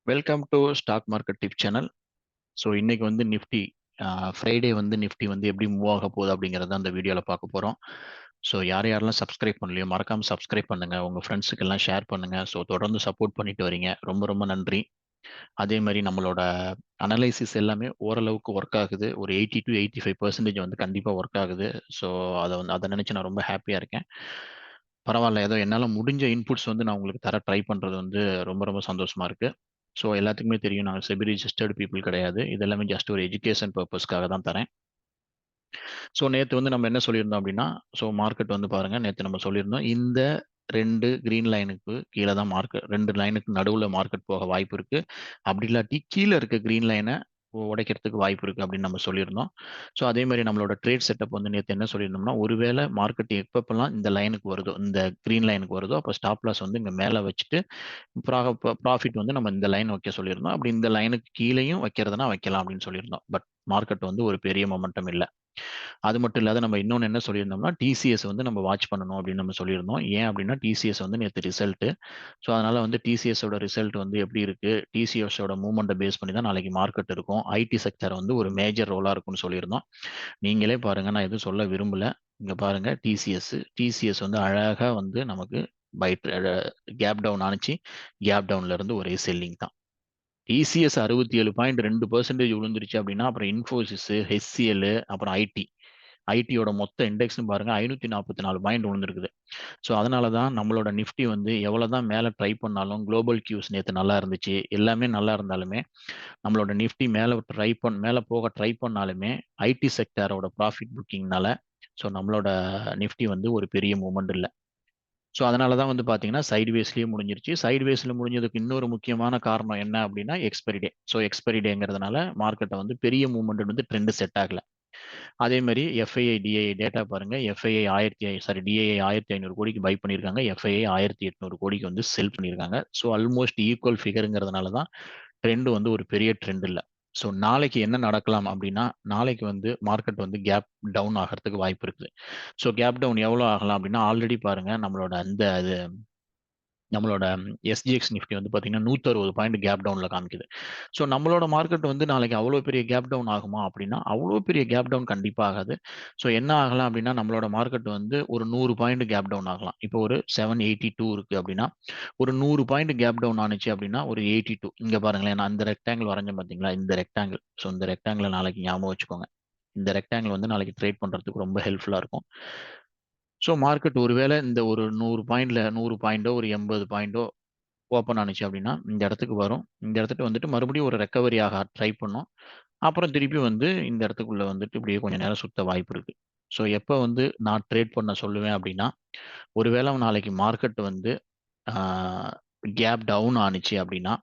Welcome to stock market tip channel. So இன்னைக்கு வந்து Nifty Friday வந்து நிஃப்டி வந்து எப்படி மூவ் ஆக போகுது அப்படிங்கிறத அந்த வீடியோவில் பார்க்க போகிறோம். ஸோ யாரெல்லாம் சப்ஸ்கிரைப் பண்ணலையோ மறக்காமல் சப்ஸ்கிரைப் பண்ணுங்கள், உங்கள் ஃப்ரெண்ட்ஸுக்கெல்லாம் ஷேர் பண்ணுங்கள். ஸோ தொடர்ந்து சப்போர்ட் பண்ணிட்டு வரீங்க, ரொம்ப ரொம்ப நன்றி. அதே மாதிரி நம்மளோட அனலைசிஸ் எல்லாமே ஓரளவுக்கு ஒர்க் ஆகுது, ஒரு 80 to 85% வந்து கண்டிப்பாக ஒர்க் ஆகுது. ஸோ அதை நினச்சி நான் ரொம்ப ஹாப்பியாக இருக்கேன். பரவாயில்ல, ஏதோ என்னால் முடிஞ்ச இன்புட்ஸ் வந்து நான் உங்களுக்கு தர ட்ரை பண்ணுறது வந்து ரொம்ப ரொம்ப சந்தோஷமா இருக்கு. ஸோ எல்லாத்துக்குமே தெரியும், நாங்கள் செபி ரிஜிஸ்டர்டு பீப்புள் கிடையாது. இது எல்லாமே ஜஸ்ட் ஒரு எஜுகேஷன் பர்பஸ்க்காக தான் தரேன். ஸோ நேற்று வந்து நம்ம என்ன சொல்லியிருந்தோம் அப்படின்னா, ஸோ மார்க்கெட் வந்து பாருங்கள், நேற்று நம்ம சொல்லியிருந்தோம் இந்த ரெண்டு கிரீன் லைனுக்கு கீழே தான் மார்க்கெட், ரெண்டு லைனுக்கு நடுவில் மார்க்கெட் போக வாய்ப்பு இருக்கு. அப்படி இல்லாட்டி கீழே இருக்க கிரீன் லைனை உடைக்கிறதுக்கு வாய்ப்பு இருக்கு அப்படின்னு நம்ம சொல்லியிருந்தோம். ஸோ அதே மாதிரி நம்மளோட ட்ரேட் செட்டப் வந்து நேற்று என்ன சொல்லியிருந்தோம்னா, ஒருவேளை மார்க்கெட் எப்பப்பெல்லாம் இந்த லைனுக்கு வருதோ, இந்த கிரீன் லைனுக்கு வருதோ, அப்போ ஸ்டாப் லாஸ் வந்து இங்கே மேலே வச்சுட்டு ப்ராஃபிட் வந்து நம்ம இந்த லைன் வைக்க சொல்லியிருந்தோம். அப்படி இந்த லைனுக்கு கீழேயும் வைக்கிறதுனா வைக்கலாம் அப்படின்னு சொல்லியிருந்தோம். பட் மார்க்கெட் வந்து ஒரு பெரிய மொமெண்டம் இல்லை. அது மட்டும் இல்லாத நம்ம இன்னொன்று என்ன சொல்லியிருந்தோம்னா, டிசிஎஸ் வந்து நம்ம வாட்ச் பண்ணணும் அப்படின்னு நம்ம சொல்லியிருந்தோம். ஏன் அப்படின்னா டிசிஎஸ் வந்து நேற்று ரிசல்ட். ஸோ அதனால வந்து டிசிஎஸோட ரிசல்ட் வந்து எப்படி இருக்கு, டிசிஎஸோட மூவ்மெண்ட்டை பேஸ் பண்ணி தான் நாளைக்கு மார்க்கெட் இருக்கும். ஐடி செக்டர் வந்து ஒரு மேஜர் ரோலா இருக்கும்னு சொல்லியிருந்தோம். நீங்களே பாருங்க, நான் எதுவும் சொல்ல விரும்பல. இங்க பாருங்க, டிசிஎஸ் வந்து அழகா வந்து நமக்கு பை கேப் டவுன் ஆனிச்சு. கேப் டவுன்ல இருந்து ஒரே செல்லிங் தான். டிசிஎஸ் 67.2% விழுந்துருச்சு அப்படின்னா, அப்புறம் இன்ஃபோசிஸ், ஹெச்சிஎல், அப்புறம் ஐடியோட மொத்த இண்டெக்ஸ்னு பாருங்க 544 பாயிண்ட் விழுந்திருக்குது. ஸோ அதனால தான் நம்மளோட நிஃப்டி வந்து எவ்வளோதான் மேலே ட்ரை பண்ணாலும், குளோபல் கியூஸ் நேற்று நல்லா இருந்துச்சு, எல்லாமே நல்லா இருந்தாலுமே நம்மளோட நிஃப்டி மேலே போக ட்ரை பண்ணாலுமே ஐடி செக்டரோட ப்ராஃபிட் புக்கிங்னால ஸோ நம்மளோட நிஃப்டி வந்து ஒரு பெரிய மூவ்மெண்ட் இல்லை. ஸோ அதனால தான் வந்து பார்த்தீங்கன்னா சைட்வேஸ்லேயே முடிஞ்சிருச்சு. சைட்வேஸில் முடிஞ்சதுக்கு இன்னொரு முக்கியமான காரணம் என்ன அப்படின்னா எக்ஸ்பைரி டே. ஸோ எக்ஸ்பைரி டேங்கிறதுனால மார்க்கெட்டை வந்து பெரிய மூவ்மெண்ட் வந்து ட்ரெண்ட் செட் ஆகல. அதே மாதிரி எஃப்ஐஐ டிஐஐ டேட்டா பாருங்க, எஃப்ஐஐ டிஐஐ 1500 கோடிக்கு பை பண்ணியிருக்காங்க, எஃப்ஐஐ 1800 கோடிக்கு வந்து செல் பண்ணியிருக்காங்க. ஸோ ஆல்மோஸ்ட் ஈக்குவல் ஃபிகருங்கிறதுனால தான் ட்ரெண்ட் வந்து ஒரு பெரிய ட்ரெண்ட் இல்லை. ஸோ நாளைக்கு என்ன நடக்கலாம் அப்படின்னா, நாளைக்கு வந்து மார்க்கெட் வந்து கேப் டவுன் ஆகிறதுக்கு வாய்ப்பு இருக்குது. ஸோ கேப் டவுன் எவ்வளோ ஆகலாம் அப்படின்னா, ஆல்ரெடி பாருங்க நம்மளோட நம்மளோட எஸ்ஜிஎக்ஸ் நிஃப்டி வந்து பார்த்தீங்கன்னா 160 பாயிண்ட் கேப் டவுனில் காமிக்குது. ஸோ நம்மளோட மார்க்கெட் வந்து நாளைக்கு அவ்வளோ பெரிய கேப் டவுன் ஆகுமா அப்படின்னா, அவ்வளோ பெரிய கேப் டவுன் கண்டிப்பாக ஆகாது. ஸோ என்ன ஆகலாம் அப்படின்னா, நம்மளோட மார்க்கெட் வந்து ஒரு 100 பாயிண்ட் கேப் டவுன் ஆகலாம். இப்போ ஒரு 782 இருக்கு அப்படின்னா, ஒரு 100 பாயிண்ட் கேப் டவுன் ஆனிச்சு அப்படின்னா ஒரு 82. இங்கே பாருங்களேன், நான் அந்த ரெக்டாங்கிள் வரைஞ்சேன் பார்த்தீங்களா, இந்த ரெக்டாங்கிள். ஸோ இந்த ரெக்டாங்கிள் நாளைக்கு ஞாபகம் வச்சுக்கோங்க. இந்த ரெக்டாங்கிள் வந்து நாளைக்கு ட்ரேட் பண்ணுறதுக்கு ரொம்ப ஹெல்ப்ஃபுல்லாக இருக்கும். ஸோ மார்க்கெட் ஒருவேளை இந்த ஒரு 100 பாயிண்டோ ஒரு 80 பாயிண்டோ ஓப்பன் ஆனிச்சு அப்படின்னா இந்த இடத்துக்கு வரும். இந்த இடத்துக்கு வந்துட்டு மறுபடியும் ஒரு ரெக்கவரி ஆக ட்ரை பண்ணும். அப்புறம் திருப்பி வந்து இந்த இடத்துக்குள்ள வந்துட்டு இப்படியே கொஞ்சம் நேரம் சுத்த வாய்ப்பு இருக்கு. ஸோ எப்போ வந்து நான் ட்ரேட் பண்ண சொல்லுவேன் அப்படின்னா, ஒருவேளை நாளைக்கு மார்க்கெட் வந்து கேப் டவுன் ஆனிச்சு அப்படின்னா,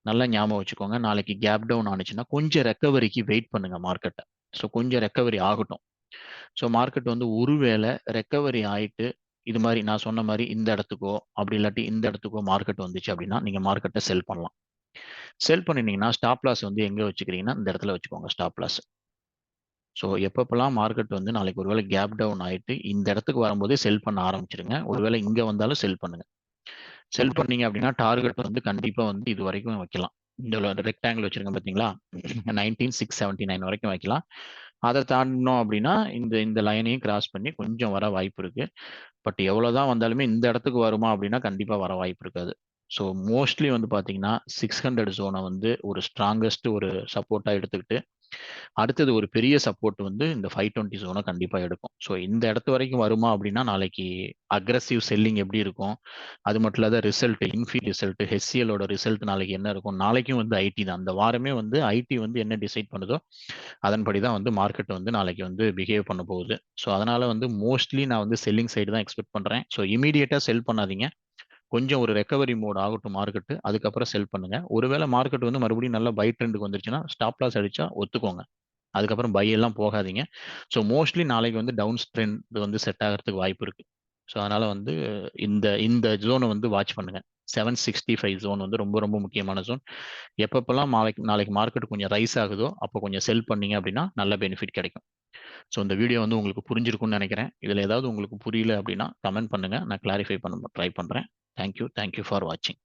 நல்லா ஞாபகம் வச்சுக்கோங்க, நாளைக்கு கேப் டவுன் ஆனிச்சுன்னா கொஞ்சம் ரெக்கவரிக்கு வெயிட் பண்ணுங்க மார்க்கெட்டை. ஸோ கொஞ்சம் ரெக்கவரி ஆகட்டும். ஸோ மார்க்கெட் வந்து ஒருவேளை ரெக்கவரி ஆயிட்டு இது மாதிரி நான் சொன்ன மாதிரி இந்த இடத்துக்கோ அப்படி இல்லாட்டி இந்த இடத்துக்கோ மார்க்கெட் வந்துச்சு அப்படின்னா நீங்க மார்க்கெட்டை செல் பண்ணலாம். செல் பண்ணினீங்கன்னா ஸ்டாப் லாஸ் வந்து எங்க வச்சுக்கிறீங்கன்னா இந்த இடத்துல வச்சுக்கோங்க ஸ்டாப் லாஸ். ஸோ எப்பப்பெல்லாம் மார்க்கெட் வந்து நாளைக்கு ஒருவேளை கேப் டவுன் ஆயிட்டு இந்த இடத்துக்கு வரும்போதே செல் பண்ண ஆரம்பிச்சிருங்க. ஒருவேளை இங்க வந்தாலும் செல் பண்ணுங்க. செல் பண்ணீங்க அப்படின்னா டார்கெட் வந்து கண்டிப்பா வந்து இது வரைக்கும் வைக்கலாம். இந்த ரெக்டாங்கிள் வச்சிருங்க பாத்தீங்களா, 19679 வரைக்கும் வைக்கலாம். அதை தாண்டினோம் அப்படின்னா இந்த இந்த லைனையும் கிராஸ் பண்ணி கொஞ்சம் வர வாய்ப்பு இருக்கு. பட் எவ்வளவுதான் வந்தாலுமே இந்த இடத்துக்கு வருமா அப்படின்னா கண்டிப்பா வர வாய்ப்பு இருக்காது. ஸோ மோஸ்ட்லி வந்து பாத்தீங்கன்னா 600 ஜோனை வந்து ஒரு ஸ்ட்ராங்கஸ்ட் ஒரு சப்போர்ட்டா எடுத்துக்கிட்டு அடுத்தது ஒரு பெரிய சப்போர்ட் வந்து இந்த 520 ஜோனை கண்டிப்பா எடுக்கும். ஸோ இந்த இடத்து வரைக்கும் வருமா அப்படின்னா நாளைக்கு அக்ரஸிவ் செல்லிங் எப்படி இருக்கும், அது மட்டும் இல்லாத ரிசல்ட், இன்ஃபி ரிசல்ட், ஹெச்சிஎலோட ரிசல்ட் நாளைக்கு என்ன இருக்கும். நாளைக்கும் வந்து ஐடி தான், அந்த வாரமே வந்து ஐடி வந்து என்ன டிசைட் பண்ணுதோ அதன்படி தான் வந்து மார்க்கெட் வந்து நாளைக்கு வந்து பிஹேவ் பண்ண போகுது. ஸோ அதனால வந்து மோஸ்ட்லி நான் வந்து செல்லிங் சைடு தான் எக்ஸ்பெக்ட் பண்றேன். ஸோ இமீடியட்டா செல் பண்ணாதீங்க, கொஞ்சம் ஒரு ரெக்கவரி மோட் ஆகட்டும் மார்க்கெட், அதுக்கப்புறம் செல் பண்ணுங்க. ஒருவேளை மார்க்கெட் வந்து மறுபடியும் நல்லா பை ட்ரெண்டுக்கு வந்துருச்சுன்னா ஸ்டாப் லாஸ் அடிச்சா ஒத்துக்கோங்க, அதுக்கப்புறம் பை எல்லாம் போகாதீங்க. ஸோ மோஸ்ட்லி நாளைக்கு வந்து டவுன் ட்ரெண்ட் வந்து செட் ஆகிறதுக்கு வாய்ப்பு இருக்கு. ஸோ அதனால வந்து இந்த இந்த ஜோனை வந்து வாட்ச் பண்ணுங்க. 765 ஜோன் வந்து ரொம்ப ரொம்ப முக்கியமான ஜோன். எப்பப்பெல்லாம் நாளைக்கு நாளைக்கு மார்க்கெட் கொஞ்சம் ரைஸ் ஆகுதோ அப்போ கொஞ்சம் செல் பண்ணீங்க அப்படின்னா நல்ல பெனிஃபிட் கிடைக்கும். ஸோ இந்த வீடியோ வந்து உங்களுக்கு புரிஞ்சிருக்கும்னு நினைக்கிறேன். இதில் ஏதாவது உங்களுக்கு புரியல அப்படின்னா கமெண்ட் பண்ணுங்க, நான் கிளாரிஃபை பண்ண ட்ரை பண்றேன். தேங்க்யூ ஃபார் வாட்சிங்.